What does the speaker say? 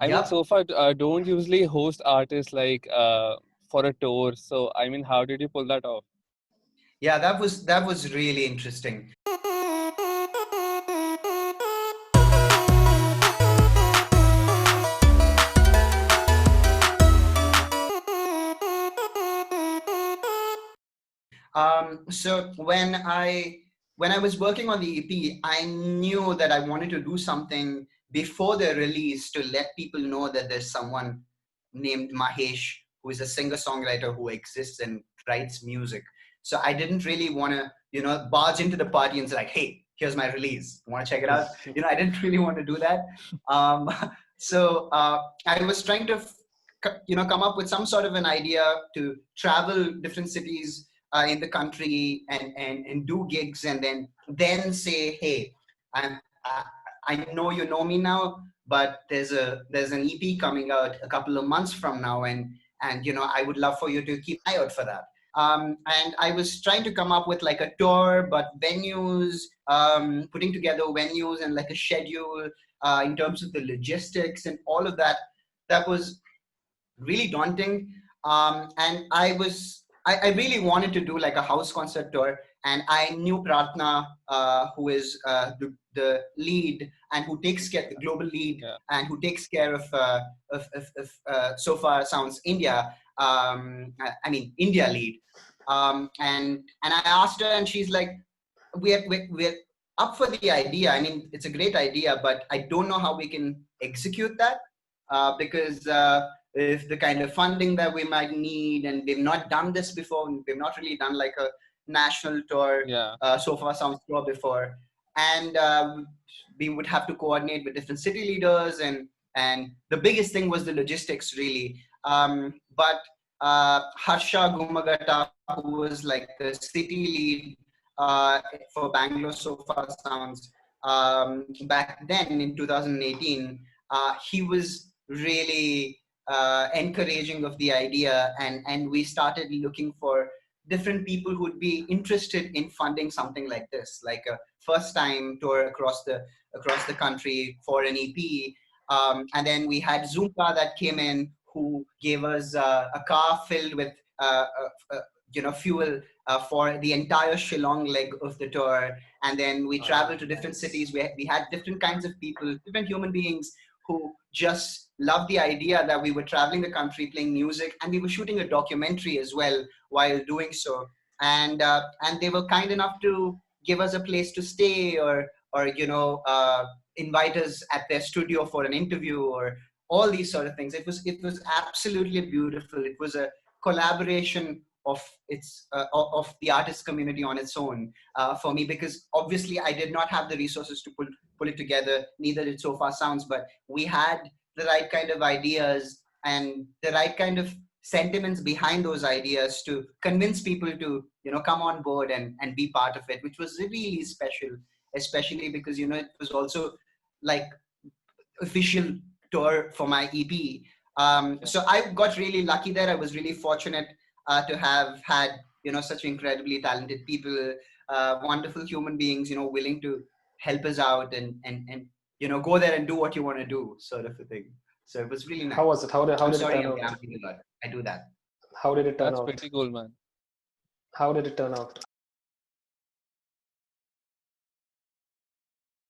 I mean, Yep. so far, don't usually host artists like for a tour. So, I mean, how did you pull that off? Yeah, that was really interesting. So when I was working on the EP, I knew that I wanted to do something before the release to let people know that there's someone named Mahesh who is a singer-songwriter who exists and writes music. So I didn't really want to, barge into the party and say like, "Hey, here's my release. Want to check it out?" I didn't really want to do that. Um, so I was trying to, come up with some sort of an idea to travel different cities in the country and do gigs and then say, hey, I, I know you know me now, but there's an EP coming out a couple of months from now, and I would love for you to keep an eye out for that. And I was trying to come up with like a tour, but venues, putting together venues and like a schedule in terms of the logistics and all of that. That was really daunting. And I really wanted to do like a house concert tour. And I knew Pratna, who is the lead and who takes care, the global lead, Yeah. and who takes care of Sofar Sounds India. I mean, India lead. And I asked her, and she's like, we're up for the idea. I mean, it's a great idea, but I don't know how we can execute that because if the kind of funding that we might need, and we've not done this before, and we've not really done like a national tour, Yeah. so far sounds tour before, and we would have to coordinate with different city leaders, and the biggest thing was the logistics, really. But Harsha Gumagata, who was like the city lead for Bangalore So Far Sounds back then in 2018, he was really encouraging of the idea, and we started looking for different people who would be interested in funding something like this, like a first time tour across the country for an EP. And then we had Zoomka that came in, who gave us a car filled with fuel for the entire Shillong leg of the tour. And then we traveled to different cities. We had different kinds of people, different human beings who just loved the idea that we were traveling the country playing music, and we were shooting a documentary as well while doing so. And they were kind enough to give us a place to stay, or invite us at their studio for an interview, or all these sort of things. It was absolutely beautiful. It was a collaboration of the artist community on its own for me, because obviously I did not have the resources to pull it together. Neither did So Far Sounds, but we had the right kind of ideas and the right kind of sentiments behind those ideas to convince people to come on board and be part of it, which was really special, especially because it was also like official tour for my EP. So I got really lucky there. I was really fortunate to have had such incredibly talented people, wonderful human beings, willing to help us out and go there and do what you want to do, sort of a thing. So it was really nice. How was it? How did I'm it sorry, turn I'm out? yapping a lot. I do that. How did it turn That's out? pretty cool, man. How did it turn out?